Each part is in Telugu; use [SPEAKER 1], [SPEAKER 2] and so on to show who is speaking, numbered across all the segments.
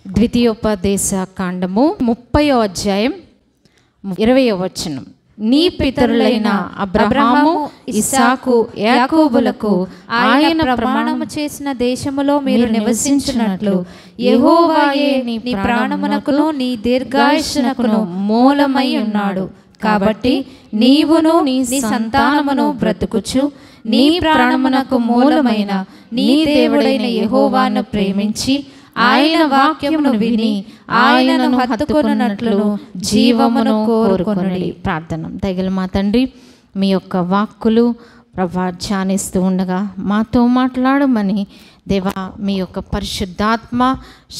[SPEAKER 1] ద్వితీయోపదేశ కాండము 30వ అధ్యాయం 20వ వచనం. నీ పితరులైన అబ్రహాము, ఇస్సాకు, యాకోబులకు ఆయన ప్రమాణము చేసిన దేశములో మీరు నివసించినట్లు యెహోవాయే నీ ప్రాణమునకును నీ దీర్ఘాయుష్నకును మూలమై ఉన్నాడు. కాబట్టి నీవును నీ సంతానమును బ్రతుకుచు నీ ప్రాణమునకు మూలమైన నీ దేవుడైన యెహోవాను ప్రేమించి ఆయన వాక్యమును విని ఆయనను హత్తుకొనున్నట్లు జీవమును కోరుకొనుడి. ప్రార్థన. దయగల మా తండ్రి, మీ యొక్క వాక్కులు ప్రభా ధ్యానిస్తూ ఉండగా మాతో మాట్లాడమని దేవా, మీ యొక్క పరిశుద్ధాత్మ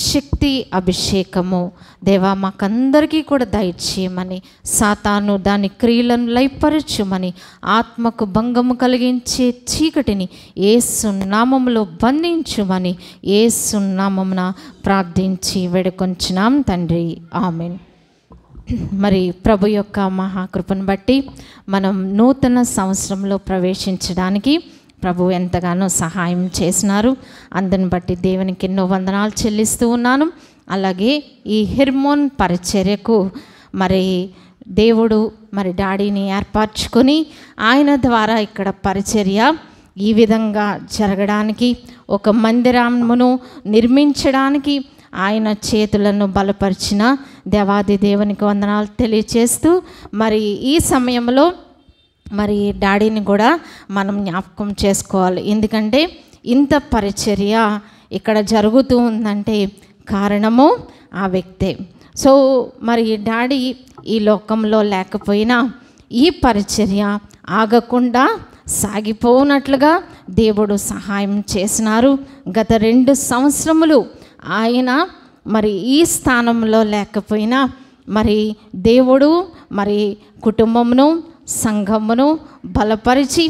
[SPEAKER 1] శక్తి అభిషేకము దేవా మాకందరికీ కూడా దయచేయమని, సాతాను దాని క్రియలను లయపరచుమని, ఆత్మకు భంగము కలిగించే చీకటిని యేసు నామములో బంధించుమని యేసు నామమున ప్రార్థించి వేడుకొంచున్నాం తండ్రి, ఆమేన్. మరి ప్రభు యొక్క మహాకృపను బట్టి మనం నూతన సంవత్సరంలో ప్రవేశించడానికి ప్రభు ఎంతగానో సహాయం చేసినారు. అందుని బట్టి దేవునికి ఎన్నో వందనాలు చెల్లిస్తూ ఉన్నాను. అలాగే ఈ హెర్మోన్ పరిచర్యకు మరి దేవుడు మరి డాడీని ఏర్పరచుకొని ఆయన ద్వారా ఇక్కడ పరిచర్య ఈ విధంగా జరగడానికి, ఒక మందిరమును నిర్మించడానికి ఆయన చేతులను బలపరిచిన దేవాది దేవునికి వందనాలు తెలియచేస్తూ, మరి ఈ సమయంలో మరి డాడీని కూడా మనం జ్ఞాపకం చేసుకోవాలి. ఎందుకంటే ఇంత పరిచర్య ఇక్కడ జరుగుతూ ఉందంటే కారణము ఆ వ్యక్తే. సో మరి డాడీ ఈ లోకంలో లేకపోయినా ఈ పరిచర్య ఆగకుండా సాగిపోనట్లుగా దేవుడు సహాయం చేసినారు. గత 2 సంవత్సరములు ఆయన మరి ఈ స్థానంలో లేకపోయినా మరి దేవుడు మరి కుటుంబమును సంఘమును బలపరిచి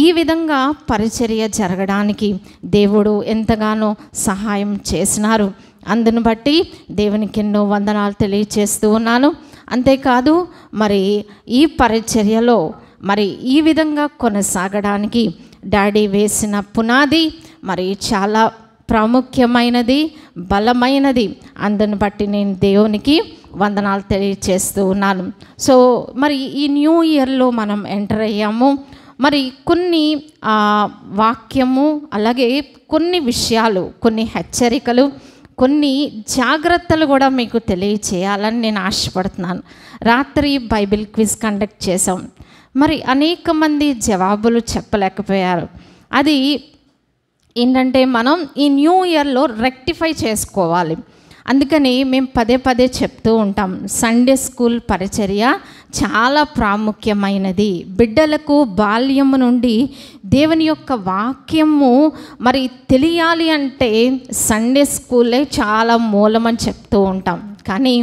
[SPEAKER 1] ఈ విధంగా పరిచర్య జరగడానికి దేవుడు ఎంతగానో సహాయం చేసినారు. అందును బట్టి దేవునికి ఎన్నో వందనాలు తెలియచేస్తూ ఉన్నాను. అంతేకాదు మరి ఈ పరిచర్యలో మరి ఈ విధంగా కొనసాగడానికి డాడీ వేసిన పునాది మరి చాలా ప్రాముఖ్యమైనది, బలమైనది. అందుని బట్టి నేను దేవునికి వందనాలు తెలియచేస్తూ ఉన్నాను. సో మరి ఈ న్యూ ఇయర్లో మనం ఎంటర్ అయ్యాము. మరి కొన్ని వాక్యము, అలాగే కొన్ని విషయాలు, కొన్ని హెచ్చరికలు, కొన్ని జాగ్రత్తలు కూడా మీకు తెలియచేయాలని నేను ఆశపడుతున్నాను. రాత్రి బైబిల్ క్విజ్ కండక్ట్ చేసాం. మరి అనేక మంది జవాబులు చెప్పలేకపోయారు. అది ఏంటంటే మనం ఈ న్యూ ఇయర్లో రెక్టిఫై చేసుకోవాలి. అందుకని మేము పదే చెప్తూ ఉంటాం, సండే స్కూల్ పరిచర్య చాలా ప్రాముఖ్యమైనది. బిడ్డలకు బాల్యము నుండి దేవుని యొక్క వాక్యము మరి తెలియాలి అంటే సండే స్కూలే చాలా మూలమని చెప్తూ ఉంటాం. కానీ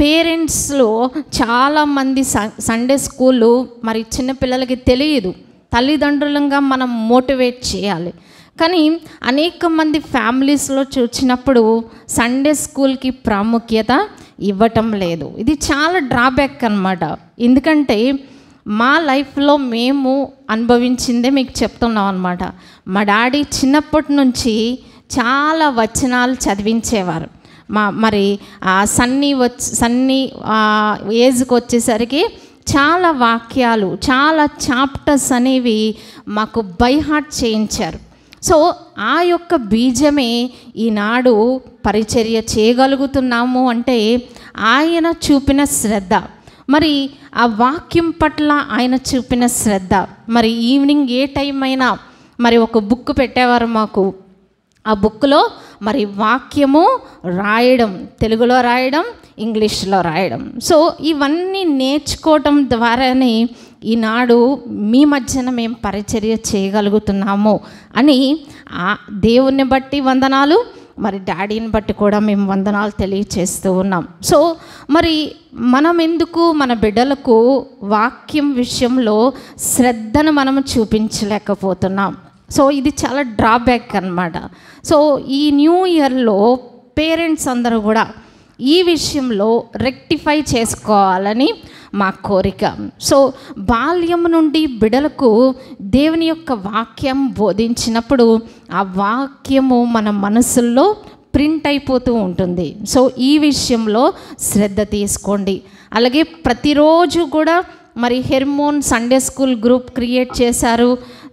[SPEAKER 1] పేరెంట్స్లో చాలామంది సండే స్కూలు మరి చిన్నపిల్లలకి తెలియదు. తల్లిదండ్రులంగా మనం మోటివేట్ చేయాలి. కానీ అనేక మంది ఫ్యామిలీస్లో చూసినప్పుడు సండే స్కూల్కి ప్రాముఖ్యత ఇవ్వటం లేదు. ఇది చాలా డ్రాబ్యాక్ అన్నమాట. ఎందుకంటే మా లైఫ్లో మేము అనుభవించిందే మీకు చెప్తున్నాం అన్నమాట. మా డాడీ చిన్నప్పటి నుంచి చాలా వచనాలు చదివించేవారు. మరి సన్నీ ఏజ్కి వచ్చేసరికి చాలా వాక్యాలు, చాలా చాప్టర్స్ అనేవి మాకు బై హార్ట్ చేయించారు. సో ఆ యొక్క బీజమే ఈనాడు పరిచర్య చేయగలుగుతున్నాము అంటే ఆయన చూపిన శ్రద్ధ, మరి ఆ వాక్యం పట్ల ఆయన చూపిన శ్రద్ధ. మరి ఈవినింగ్ ఏ టైం అయినా మరి ఒక బుక్ పెట్టేవారు మాకు. ఆ బుక్లో మరి వాక్యము రాయడం, తెలుగులో రాయడం, ఇంగ్లీష్లో రాయడం. సో ఇవన్నీ నేర్చుకోవటం ద్వారానే ఈనాడు మీ మధ్యన మేము పరిచర్య చేయగలుగుతున్నాము అని ఆ దేవుని బట్టి వందనాలు, మరి డాడీని బట్టి కూడా మేము వందనాలు తెలియచేస్తూ ఉన్నాం. సో మరి మనం ఎందుకు మన బిడ్డలకు వాక్యం విషయంలో శ్రద్ధను మనం చూపించలేకపోతున్నాం? సో ఇది చాలా డ్రాబ్యాక్ అన్నమాట. సో ఈ న్యూ ఇయర్లో పేరెంట్స్ అందరూ కూడా ఈ విషయంలో రెక్టిఫై చేసుకోవాలని మా కోరిక. సో బాల్యం నుండి బిడ్డలకు దేవుని యొక్క వాక్యం బోధించినప్పుడు ఆ వాక్యము మన మనసుల్లో ప్రింట్ అయిపోతూ ఉంటుంది. సో ఈ విషయంలో శ్రద్ధ తీసుకోండి. అలాగే ప్రతిరోజు కూడా మరి Hermon Sunday school group create చేశారు,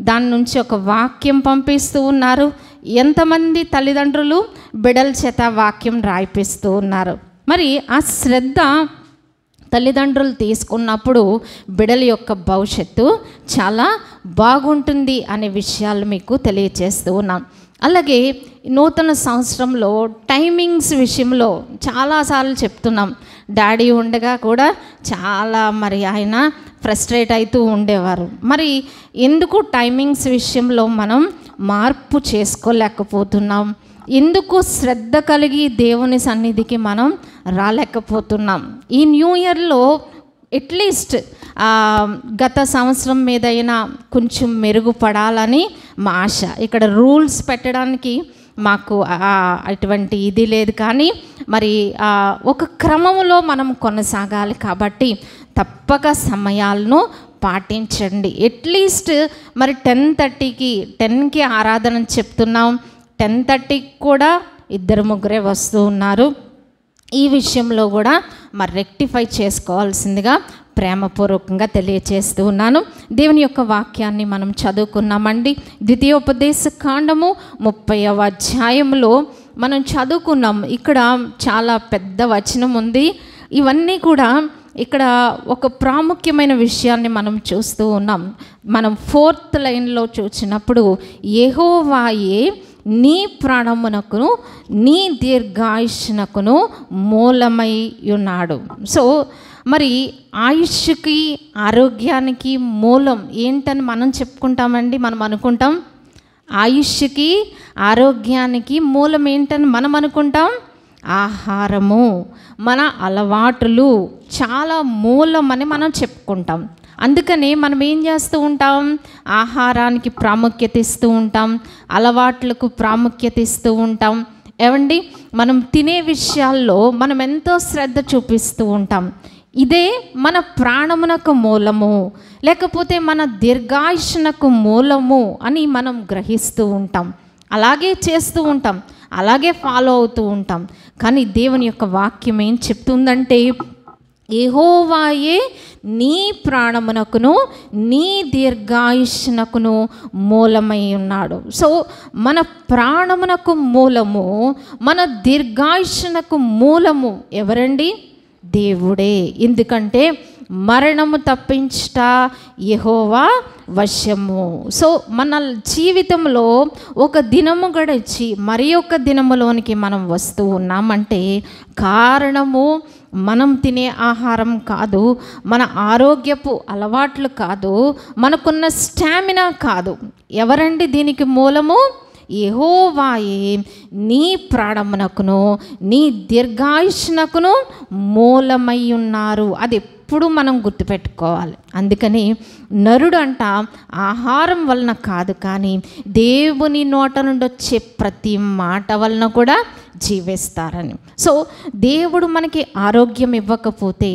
[SPEAKER 1] దాని నుంచి ఒక వాక్యం పంపిస్తూ ఉన్నారు. ఎంతమంది తల్లిదండ్రులు బిడ్డల చేత వాక్యం రాయిపిస్తూ ఉన్నారు. మరి ఆ శ్రద్ధ తల్లిదండ్రులు తీసుకున్నప్పుడు బిడ్డల యొక్క భవిష్యత్తు చాలా బాగుంటుంది అనే విషయాలు మీకు తెలియచేస్తూ ఉన్నాం. అలాగే నూతన సంవత్సరంలో టైమింగ్స్ విషయంలో చాలాసార్లు చెప్తున్నాం. డాడీ ఉండగా కూడా చాలా మరి ఆయన ఫ్రస్ట్రేట్ అవుతూ ఉండేవారు. మరి ఎందుకు టైమింగ్స్ విషయంలో మనం మార్పు చేసుకోలేకపోతున్నాం? ఎందుకు శ్రద్ధ కలిగి దేవుని సన్నిధికి మనం రాలేకపోతున్నాం? ఈ న్యూ ఇయర్లో అట్లీస్ట్ గత సంవత్సరం మీదైనా కొంచెం మెరుగుపడాలని మా ఆశ. ఇక్కడ రూల్స్ పెట్టడానికి మాకు అటువంటి ఇది లేదు, కానీ మరి ఒక క్రమంలో మనం కొనసాగాలి. కాబట్టి తప్పక సమయాలను పాటించండి. అట్లీస్ట్ మరి 10:30కి 10కి ఆరాధన చెప్తున్నాం, 10:30కి కూడా 2-3 వస్తూ ఉన్నారు. ఈ విషయంలో కూడా మరి రెక్టిఫై చేసుకోవాల్సిందిగా ప్రేమపూర్వకంగా తెలియచేస్తూ ఉన్నాను. దేవుని యొక్క వాక్యాన్ని మనం చదువుకున్నామండి. ద్వితీయోపదేశ కాండము 30వ అధ్యాయంలో మనం చదువుకున్నాం. ఇక్కడ చాలా పెద్ద వచనం ఉంది. ఇవన్నీ కూడా ఇక్కడ ఒక ప్రాముఖ్యమైన విషయాన్ని మనం చూస్తూ ఉన్నాం. మనం 4th లైన్లో చూసినప్పుడు యెహోవాయే నీ ప్రాణమునకును నీ దీర్ఘాయుష్నకును మూలమై ఉన్నాడు. సో మరి ఆయుష్కి ఆరోగ్యానికి మూలం ఏంటని మనం చెప్పుకుంటామండి. మనం అనుకుంటాం ఆయుష్కి ఆరోగ్యానికి మూలం ఏంటని మనం అనుకుంటాం. ఆహారము, మన అలవాటులు చాలా మూలమని మనం చెప్పుకుంటాం. అందుకనే మనం ఏం చేస్తూ ఉంటాం? ఆహారానికి ప్రాముఖ్యత ఇస్తూ ఉంటాం, అలవాట్లకు ప్రాముఖ్యత ఇస్తూ ఉంటాం. ఏమండి, మనం తినే విషయాల్లో మనం ఎంతో శ్రద్ధ చూపిస్తూ ఉంటాం. ఇదే మన ప్రాణమునకు మూలము, లేకపోతే మన దీర్ఘాయుష్నకు మూలము అని మనం గ్రహిస్తూ ఉంటాం. అలాగే చేస్తూ ఉంటాం, అలాగే ఫాలో అవుతూ ఉంటాం. కానీ దేవుని యొక్క వాక్యం ఏం చెప్తుందంటే యెహోవాయే నీ ప్రాణమునకును నీ దీర్ఘాయుష్నకును మూలమై ఉన్నాడు. సో మన ప్రాణమునకు మూలము, మన దీర్ఘాయుష్నకు మూలము ఎవరండి? దేవుడే. ఎందుకంటే మరణము తప్పించుట యెహోవా వశము. సో మన జీవితంలో ఒక దినము గడిచి మరి ఒక దినములోనికి మనం వస్తూ ఉన్నామంటే కారణము మనం తినే ఆహారం కాదు, మన ఆరోగ్యపు అలవాట్లు కాదు, మనకున్న స్టామినా కాదు. ఎవరండి దీనికి మూలము? యెహోవాయే నీ ప్రాణమునకును నీ దీర్ఘాయుష్నకును మూలమై ఉన్నారు. అది ఎప్పుడు మనం గుర్తుపెట్టుకోవాలి. అందుకని నరుడు అంట ఆహారం వలన కాదు, కానీ దేవుని నోట నుండి వచ్చే ప్రతి మాట వలన కూడా జీవిస్తారని. సో దేవుడు మనకి ఆరోగ్యం ఇవ్వకపోతే,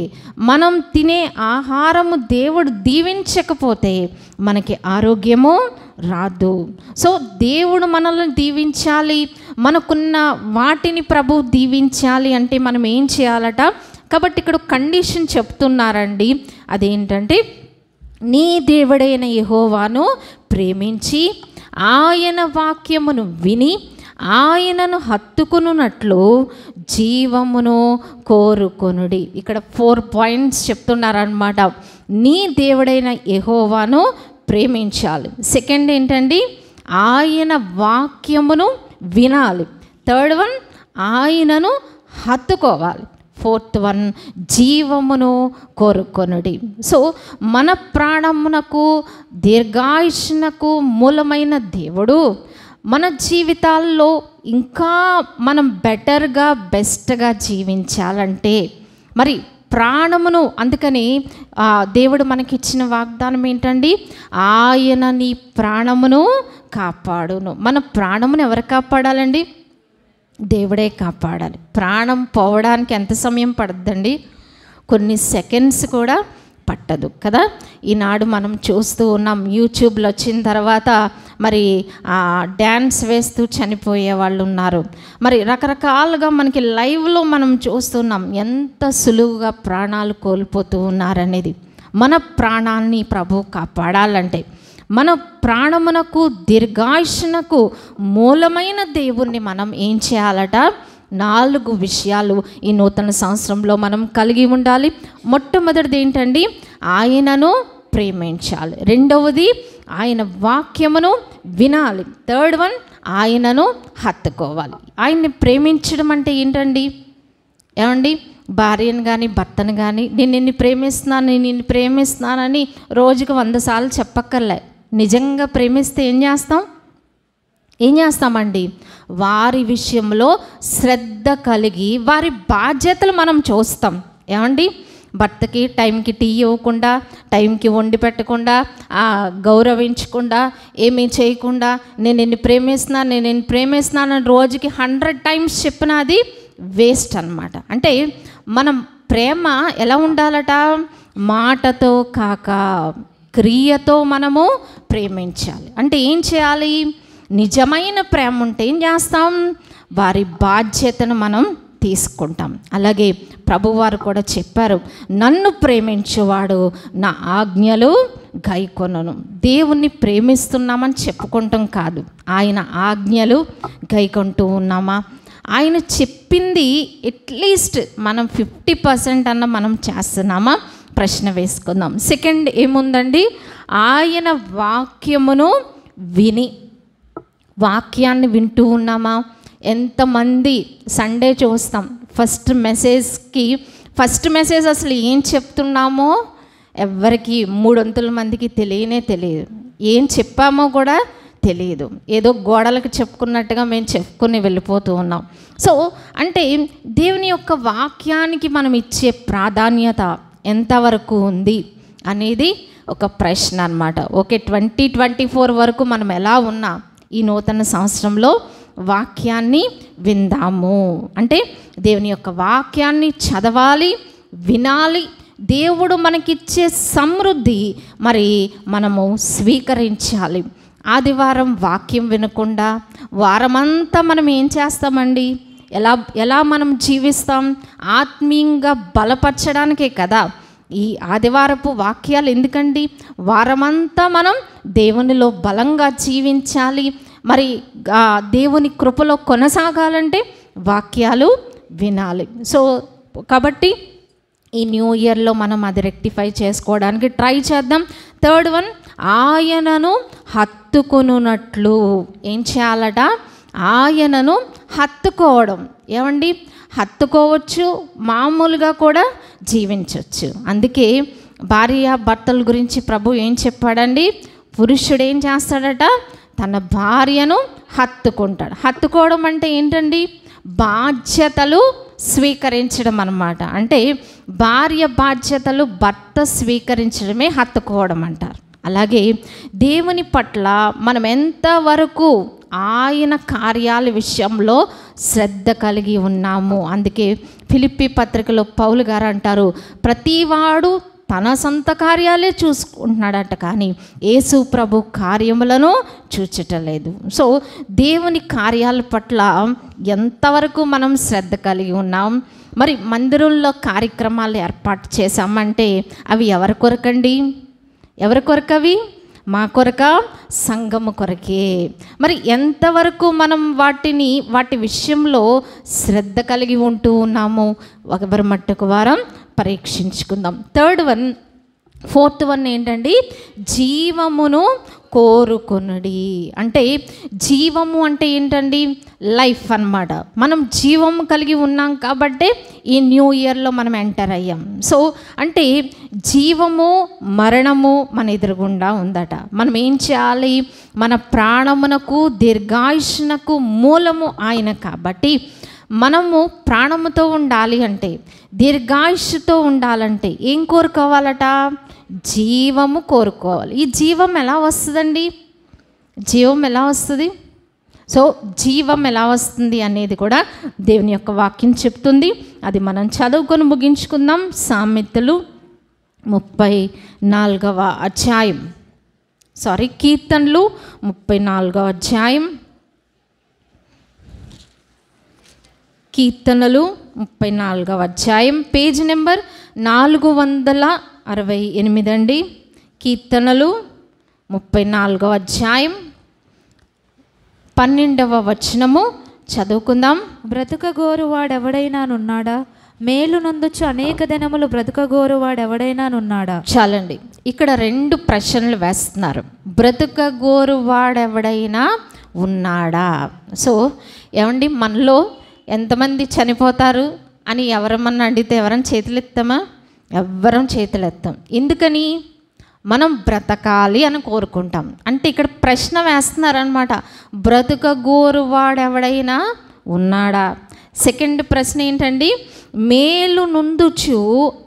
[SPEAKER 1] మనం తినే ఆహారము దేవుడు దీవించకపోతే మనకి ఆరోగ్యము రాదు. సో దేవుడు మనల్ని దీవించాలి, మనకున్న వాటిని ప్రభువు దీవించాలి అంటే మనం ఏం చేయాలట? కాబట్టి ఇక్కడ కండిషన్ చెప్తున్నారండి. అదేంటంటే నీ దేవుడైన యెహోవాను ప్రేమించి ఆయన వాక్యమును విని ఆయనను హత్తుకున్నట్లు జీవమును కోరుకొనుడి. ఇక్కడ 4 పాయింట్స్ చెప్తున్నారనమాట. నీ దేవుడైన యెహోవాను ప్రేమించాలి. సెకండ్ ఏంటండి? ఆయన వాక్యమును వినాలి. థర్డ్ వన్ ఆయనను హత్తుకోవాలి. 4th వన్ జీవమును కోరుకొనుడి. సో మన ప్రాణమునకు దీర్ఘాయుష్నకు మూలమైన దేవుడు మన జీవితాల్లో ఇంకా మనం బెటర్గా బెస్ట్గా జీవించాలంటే మరి ప్రాణమును, అందుకని దేవుడు మనకిచ్చిన వాగ్దానం ఏంటండి? ఆయన నీ ప్రాణమును కాపాడును. మన ప్రాణమును ఎవరు కాపాడాలండి? దేవుడే కాపాడాలి. ప్రాణం పోవడానికి ఎంత సమయం పడుతుందండి? కొన్ని సెకండ్స్ కూడా పట్టదు కదా. ఈనాడు మనం చూస్తూ ఉన్నాం, యూట్యూబ్లో వచ్చిన తర్వాత మరి డ్యాన్స్ వేస్తూ చనిపోయే వాళ్ళు ఉన్నారు. మరి రకరకాలుగా మనకి లైవ్లో మనం చూస్తున్నాం ఎంత సులువుగా ప్రాణాలు కోల్పోతూ ఉన్నారనేది. మన ప్రాణాన్ని ప్రభు కాపాడాలంటే, మన ప్రాణమునకు దీర్ఘాయుష్నకు మూలమైన దేవుణ్ణి మనం ఏం చేయాలట? 4 విషయాలు ఈ నూతన సంవత్సరంలో మనం కలిగి ఉండాలి. మొట్టమొదటిది ఏంటండి? ఆయనను ప్రేమించాలి. రెండవది ఆయన వాక్యమును వినాలి. థర్డ్ వన్, ఆయనను హత్తుకోవాలి. ఆయన్ని ప్రేమించడం అంటే ఏంటండి? ఏమండి, భార్యను కానీ భర్తను కానీ నేను నిన్ను ప్రేమిస్తున్నాను, నేను నిన్ను ప్రేమిస్తున్నానని రోజుకు 100 సార్లు చెప్పక్కర్లే. నిజంగా ప్రేమిస్తే ఏం చేస్తామండి? వారి విషయంలో శ్రద్ధ కలిగి వారి బాధ్యతలు మనం చూస్తాం. ఏమండి, భర్తకి టైంకి టీ ఇవ్వకుండా, టైంకి వండి పెట్టకుండా, గౌరవించకుండా, ఏమీ చేయకుండా నేను నిన్ను ప్రేమిస్తున్నానని రోజుకి 100 టైమ్స్ చెప్పినా అది వేస్ట్ అన్నమాట. అంటే మనం ప్రేమ ఎలా ఉండాలట? మాటతో కాక క్రియతో మనము ప్రేమించాలి. అంటే ఏం చేయాలి? నిజమైన ప్రేమ ఉంటే ఏం చేస్తాం? వారి బాధ్యతను మనం తీసుకుంటాం. అలాగే ప్రభువారు కూడా చెప్పారు, నన్ను ప్రేమించేవాడు నా ఆజ్ఞలు గైకొనును. దేవుణ్ణి ప్రేమిస్తున్నామని చెప్పుకుంటాం కాదు, ఆయన ఆజ్ఞలు గైకొంటూ ఉన్నామా? ఆయన చెప్పింది అట్లీస్ట్ మనం 50% అన్న మనం చేస్తున్నామా? ప్రశ్న వేసుకుందాం. సెకండ్ ఏముందండి? ఆయన వాక్యమును విని, వాక్యాన్ని వింటూ ఉన్నామా? ఎంతమంది సండే చూస్తాం, ఫస్ట్ మెసేజ్ అసలు ఏం చెప్తున్నామో ఎవరికి 300 మందికి తెలియదు. ఏం చెప్పామో కూడా తెలియదు. ఏదో గోడలకు చెప్పుకున్నట్టుగా మేము చెప్పుకొని వెళ్ళిపోతూ ఉన్నాం. సో అంటే దేవుని యొక్క వాక్యానికి మనం ఇచ్చే ప్రాధాన్యత ఎంతవరకు ఉంది అనేది ఒక ప్రశ్న అన్నమాట. ఓకే, 2024 వరకు మనం ఎలా ఉన్నా ఈ నూతన సంవత్సరంలో వాక్యాన్ని విందాము. అంటే దేవుని యొక్క వాక్యాన్ని చదవాలి, వినాలి. దేవుడు మనకిచ్చే సమృద్ధి మరి మనము స్వీకరించాలి. ఆదివారం వాక్యం వినకుండా వారమంతా మనం ఏం చేస్తామండి? ఎలా మనం జీవిస్తాం? ఆత్మీయంగా బలపరచడానికే కదా ఈ ఆదివారపు వాక్యాలు. ఎందుకండి? వారమంతా మనం దేవునిలో బలంగా జీవించాలి. మరి దేవుని కృపలో కొనసాగాలంటే వాక్యాలు వినాలి. సో కాబట్టి ఈ న్యూ ఇయర్లో మనం అది రెక్టిఫై చేసుకోవడానికి ట్రై చేద్దాం. థర్డ్ వన్, ఆయనను హత్తుకొనున్నట్లు ఏం చేయాలట? ఆయనను హత్తుకోవడం. ఏమండి, హత్తుకోవచ్చు, మామూలుగా కూడా జీవించవచ్చు. అందుకే భార్య భర్తల గురించి ప్రభు ఏం చెప్పాడండి? పురుషుడు ఏం చేస్తాడట? తన భార్యను హత్తుకుంటాడు. హత్తుకోవడం అంటే ఏంటండి? బాధ్యతలు స్వీకరించడం అన్నమాట. అంటే భార్య బాధ్యతలు భర్త స్వీకరించడమే హత్తుకోవడం అంటారు. అలాగే దేవుని పట్ల మనం ఎంతవరకు ఆయన కార్యాల విషయంలో శ్రద్ధ కలిగి ఉన్నాము. అందుకే ఫిలిప్పీ పత్రికలో పౌలు గారు అంటారు, ప్రతివాడు తన సొంత కార్యాలే చూసుకుంటున్నాడట, కానీ యేసు ప్రభు కార్యములను చూచటలేదు. సో దేవుని కార్యాల పట్ల ఎంతవరకు మనం శ్రద్ధ కలిగి ఉన్నాం? మరి మందిరంలో కార్యక్రమాలు ఏర్పాటు చేశామంటే అవి ఎవరి కొరకండి? ఎవరి కొరకవి? మా కొరక, సంఘము కొరకే. మరి ఎంతవరకు మనం వాటి విషయంలో శ్రద్ధ కలిగి ఉంటూ ఉన్నాము? ఒకరి మట్టుకు వారం పరీక్షించుకుందాం. ఫోర్త్ వన్ ఏంటండి? జీవమును కోరుకొనుడి. అంటే జీవము అంటే ఏంటండి? లైఫ్ అన్నమాట. మనం జీవము కలిగి ఉన్నాం కాబట్టి ఈ న్యూ ఇయర్లో మనం ఎంటర్ అయ్యాం. సో అంటే జీవము మరణము మన ఎదురుగుండా ఉందట. మనం ఏం చేయాలి? మన ప్రాణమునకు దీర్ఘాయుష్నకు మూలము ఆయన కాబట్టి మనము ప్రాణముతో ఉండాలి అంటే, దీర్ఘాయుష్తో ఉండాలంటే ఏం కోరుకోవాలట? జీవము కోరుకోవాలి. ఈ జీవం ఎలా వస్తుందండి? జీవం ఎలా వస్తుంది? సో జీవం ఎలా వస్తుంది అనేది కూడా దేవుని యొక్క వాక్యం చెప్తుంది. అది మనం చదువుకొని ముగించుకుందాం. సామెతలు 34వ అధ్యాయం కీర్తనలు 34వ అధ్యాయం. కీర్తనలు 34వ అధ్యాయం, పేజ్ నెంబర్ 468 అండి. కీర్తనలు 34వ అధ్యాయం 12వ వచనము చదువుకుందాం.
[SPEAKER 2] బ్రతుకగోరువాడెవడైనానున్నాడా? మేలు నందుచు అనేక దినములు బ్రతుకగోరువాడెవడైనానున్నాడా?
[SPEAKER 1] చాలండి, ఇక్కడ 2 ప్రశ్నలు వేస్తున్నారు. బ్రతుకగోరువాడెవడైనా ఉన్నాడా? సో ఏమండి, మనలో ఎంతమంది చనిపోతారు అని ఎవరమన్నా అడిగితే ఎవరైనా చేతులెత్తామా? ఎవ్వరం చేతులెత్తాం. ఎందుకని? మనం బ్రతకాలి అని కోరుకుంటాం. అంటే ఇక్కడ ప్రశ్న వేస్తున్నారనమాట, బ్రతుకగోరువాడెవడైనా ఉన్నాడా? సెకండ్ ప్రశ్న ఏంటండి? మేలు నుందుచు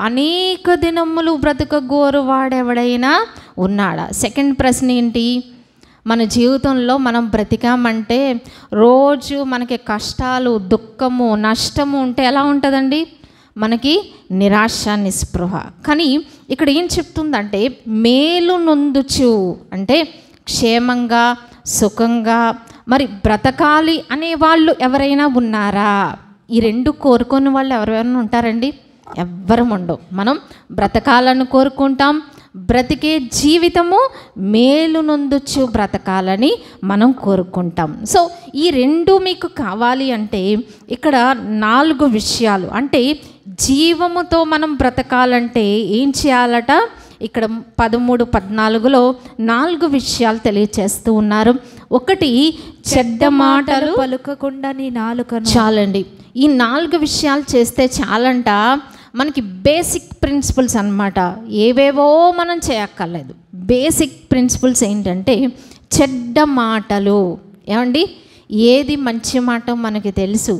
[SPEAKER 1] అనేక దినములు బ్రతుకగోరువాడెవడైనా ఉన్నాడా? సెకండ్ ప్రశ్న ఏంటి? మన జీవితంలో మనం బ్రతికామంటే రోజు మనకి కష్టాలు, దుఃఖము, నష్టము ఉంటే ఎలా ఉంటుందండి? మనకి నిరాశ, నిస్పృహ. కానీ ఇక్కడ ఏం చెప్తుందంటే మేలు నొందుచు అంటే క్షేమంగా, సుఖంగా మరి బ్రతకాలి అనే వాళ్ళు ఎవరైనా ఉన్నారా? ఈ 2 కోరుకునే వాళ్ళు ఎవరైనా ఉంటారండి? ఎవ్వరం ఉండవు. మనం బ్రతకాలని కోరుకుంటాం, బ్రతికే జీవితము మేలు నొందుచు బ్రతకాలని మనం కోరుకుంటాం. సో ఈ 2 మీకు కావాలి అంటే ఇక్కడ 4 విషయాలు, అంటే జీవముతో మనం బ్రతకాలంటే ఏం చేయాలట? ఇక్కడ 13-14లో 4 విషయాలు తెలియచేస్తూ ఉన్నారు. ఒకటి, చెడ్డ మాటలు
[SPEAKER 2] పలుకకుండా నీ నాలుకను.
[SPEAKER 1] చాలండి, ఈ 4 విషయాలు చేస్తే చాలంట. మనకి బేసిక్ ప్రిన్సిపల్స్ అన్నమాట. ఏవేవో మనం చేయక్కర్లేదు. బేసిక్ ప్రిన్సిపల్స్ ఏంటంటే చెడ్డ మాటలు. ఏమండి, ఏది మంచి మాట మనకి తెలుసు,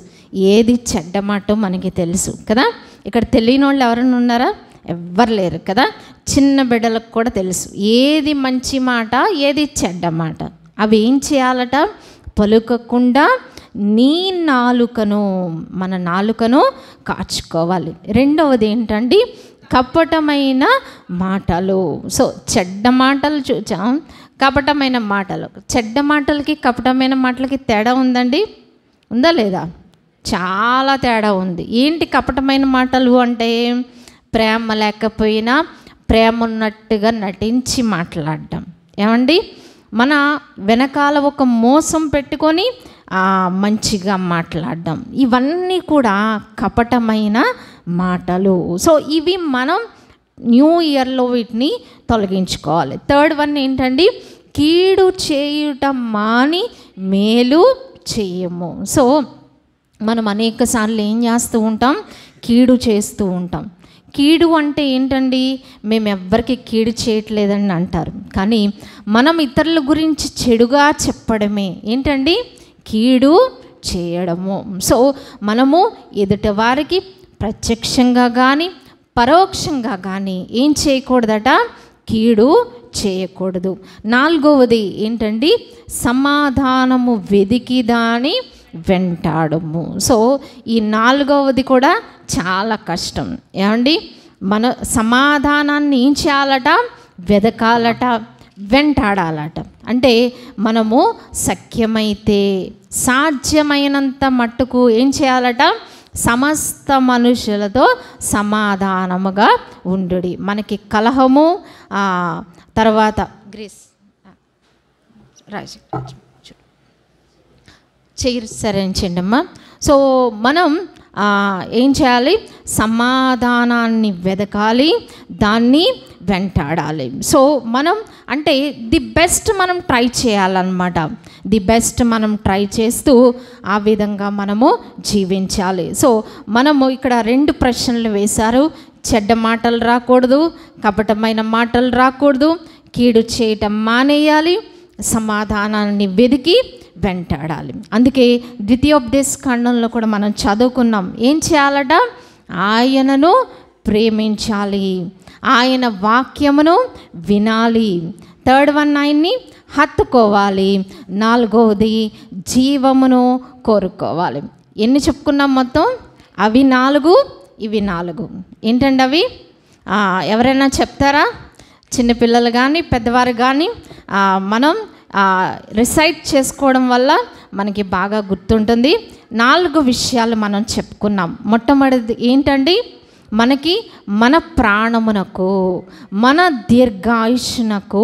[SPEAKER 1] ఏది చెడ్డ మాట మనకి తెలుసు కదా. ఇక్కడ తెలియని వాళ్ళు ఎవరైనా ఉన్నారా? ఎవ్వరు లేరు కదా. చిన్న బిడ్డలకు కూడా తెలుసు ఏది మంచి మాట, ఏది చెడ్డ మాట. అవి ఏం చేయాలట? పలుకకుండా నీ నాలుకను, మన నాలుకను కాచుకోవాలి. రెండవది ఏంటండి? కపటమైన మాటలు. సో చెడ్డ మాటలు చూచాం, కపటమైన మాటలు. చెడ్డ మాటలకి కపటమైన మాటలకి తేడా ఉందండి? ఉందా లేదా? చాలా తేడా ఉంది. ఏంటి కపటమైన మాటలు అంటే? ప్రేమ లేకపోయినా ప్రేమ ఉన్నట్టుగా నటించి మాట్లాడడం. ఏమండి, మన వెనకాల ఒక మోసం పెట్టుకొని మంచిగా మాట్లాడడం, ఇవన్నీ కూడా కపటమైన మాటలు. సో ఇవి మనం న్యూ ఇయర్లో వీటిని తొలగించుకోవాలి. థర్డ్ వన్ ఏంటండి? కీడు చేయుట మాని మేలు చేయము. సో మనం అనేక సార్లు ఏం చేస్తూ ఉంటాం? కీడు చేస్తూ ఉంటాం. కీడు అంటే ఏంటండి? మేము ఎవ్వరికి కీడు చేయట్లేదని అంటారు, కానీ మనం ఇతరుల గురించి చెడుగా చెప్పడమే ఏంటండి? కీడు చేయడము. సో మనము ఎదుటి వారికి ప్రత్యక్షంగా కానీ పరోక్షంగా కానీ ఏం చేయకూడదట? కీడు చేయకూడదు. నాలుగవది ఏంటండి? సమాధానము వెదికి దాని వెంటాడము. సో ఈ నాలుగవది కూడా చాలా కష్టం. ఏమండి, మన సమాధానాన్ని ఏం చేయాలట? వెదకాలట, వెంటాడాలట. అంటే మనము సఖ్యమైతే సాధ్యమైనంత మట్టుకు ఏం చేయాలట? సమస్త మనుషులతో సమాధానముగా ఉండుడి. మనకి కలహము, తర్వాత గ్రీస్ రాజు చేయించండి అమ్మా. సో మనం ఏం చేయాలి? సమాధానాన్ని వెదకాలి, దాన్ని వెంటాడాలి. సో మనం అంటే ది బెస్ట్ మనం ట్రై చేయాలన్నమాట. ది బెస్ట్ మనం ట్రై చేస్తూ ఆ విధంగా మనము జీవించాలి. సో మనము ఇక్కడ 2 ప్రశ్నలు వేశారు. చెడ్డ మాటలు రాకూడదు, కపటమైన మాటలు రాకూడదు, కీడు చేయటం మానేయాలి, సమాధానాన్ని వెదికి వెంటాడాలి. అందుకే ద్వితీయోపదేశ ఖండంలో కూడా మనం చదువుకున్నాం. ఏం చేయాలట? ఆయనను ప్రేమించాలి, ఆయన వాక్యమును వినాలి. థర్డ్ వన్, ఆయన్ని హత్తుకోవాలి. నాలుగవది జీవమును కోరుకోవాలి. ఎన్ని చెప్పుకున్నాం మొత్తం? అవి 4, ఇవి 4. ఏంటండి అవి? ఎవరైనా చెప్తారా? చిన్నపిల్లలు కానీ పెద్దవారు కానీ మనం రిసైట్ చేసుకోవడం వల్ల మనకి బాగా గుర్తుంటుంది. 4 విషయాలు మనం చెప్పుకున్నాం. మొట్టమొదటిది ఏంటండి? మనకి మన ప్రాణమునకు, మన దీర్ఘాయుష్నకు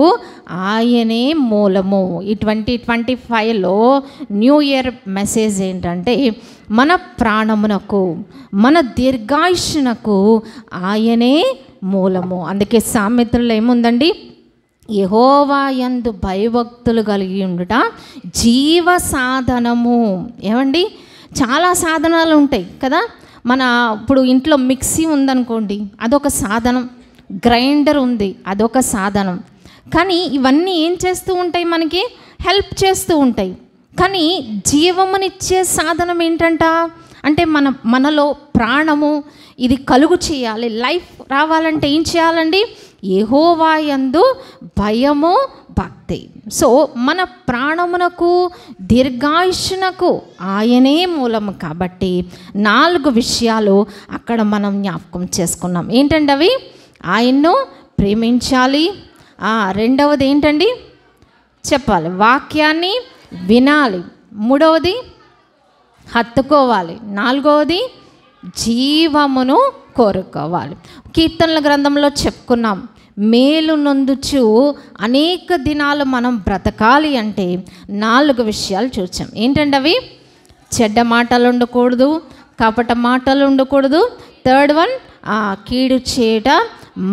[SPEAKER 1] ఆయనే మూలము. ఈ 2025లో న్యూ ఇయర్ మెసేజ్ ఏంటంటే మన ప్రాణమునకు, మన దీర్ఘాయుష్నకు ఆయనే మూలము. అందుకే సామెతల్లో ఏముందండి? యెహోవా యందు భయభక్తులు కలిగి ఉండుట జీవ సాధనము. ఏమండి, చాలా సాధనాలు ఉంటాయి కదా. ఇప్పుడు ఇంట్లో మిక్సీ ఉందనుకోండి, అదొక సాధనం. గ్రైండర్ ఉంది, అదొక సాధనం. కానీ ఇవన్నీ ఏం చేస్తూ ఉంటాయి? మనకి హెల్ప్ చేస్తూ ఉంటాయి. కానీ జీవమునిచ్చే సాధనం ఏంటంట అంటే మనలో ప్రాణము ఇది కలుగు చేయాలి. లైఫ్ రావాలంటే ఏం చేయాలండి? యెహోవా యందు భయము, భక్తి. సో మన ప్రాణమునకు, దీర్ఘాయుష్నకు ఆయనే మూలము. కాబట్టి 4 విషయాలు అక్కడ మనం జ్ఞాపకం చేసుకున్నాం. ఏంటండి అవి? ఆయన్ను ప్రేమించాలి. రెండవది ఏంటండి? చెప్పాలి, వాక్యాన్ని వినాలి. మూడవది హత్తుకోవాలి. 4వది జీవమును కోరుకోవాలి. కీర్తనల గ్రంథంలో చెప్పుకున్నాం, మేలు నొందుచు అనేక దినాలు మనం బ్రతకాలి అంటే 4 విషయాలు చూసాం. ఏంటండి అవి? చెడ్డ మాటలు ఉండకూడదు, కపట మాటలు ఉండకూడదు. 3rd వన్, కీడు చేయట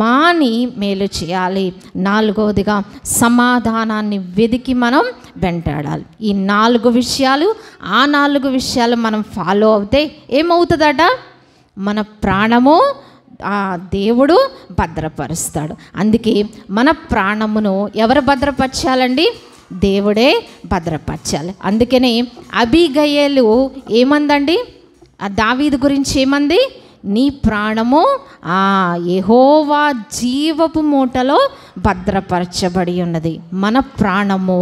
[SPEAKER 1] మాని మేలు చేయాలి. 4వదిగా సమాధానాన్ని వెదికి మనం వెంటాడాలి. ఈ 4 విషయాలు, ఆ 4 విషయాలు మనం ఫాలో అవుతే ఏమవుతుందట? మన ప్రాణము దేవుడు భద్రపరుస్తాడు. అందుకే మన ప్రాణమును ఎవరు భద్రపరచాలండి? దేవుడే భద్రపరచాలి. అందుకనే అబీగయలు ఏమందండి? దావీదు గురించి ఏమంది? నీ ప్రాణము యెహోవా జీవపు మూటలో భద్రపరచబడి ఉన్నది. మన ప్రాణము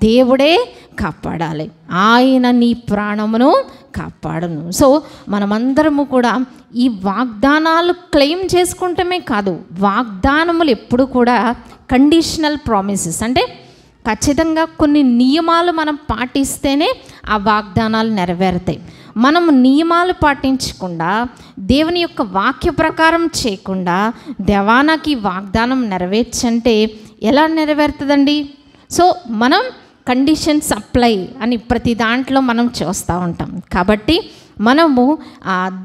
[SPEAKER 1] దేవుడే కాపాడాలి. ఆయన నీ ప్రాణమును కాపాడును. సో మనమందరము కూడా ఈ వాగ్దానాలు క్లెయిమ్ చేసుకుంటమే కాదు, వాగ్దానములు ఎప్పుడు కూడా కండిషనల్ ప్రామిసెస్. అంటే ఖచ్చితంగా కొన్ని నియమాలు మనం పాటిస్తేనే ఆ వాగ్దానాలు నెరవేరుతాయి. మనం నియమాలు పాటించకుండా, దేవుని యొక్క వాక్య ప్రకారం చేయకుండా దేవానికి వాగ్దానం నెరవేర్చంటే ఎలా నెరవేరుతుందండి? సో మనం కండిషన్స్ అప్లై అని ప్రతి దాంట్లో మనం చూస్తూ ఉంటాం. కాబట్టి మనము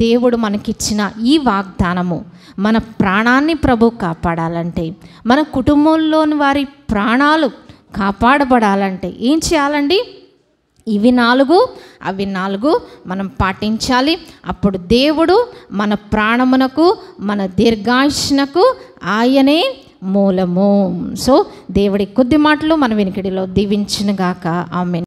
[SPEAKER 1] దేవుడు మనకిచ్చిన ఈ వాగ్దానము, మన ప్రాణాన్ని ప్రభు కాపాడాలంటే, మన కుటుంబంలోని వారి ప్రాణాలు కాపాడబడాలంటే ఏం చేయాలండి? ఇవి 4, అవి 4 మనం పాటించాలి. అప్పుడు దేవుడు మన ప్రాణమునకు, మన దీర్ఘాయుష్నకు ఆయనే మూలము. సో దేవుడి కొద్ది మాటలు మన వెనుకడిలో దీవించునుగాక. ఆమేన్.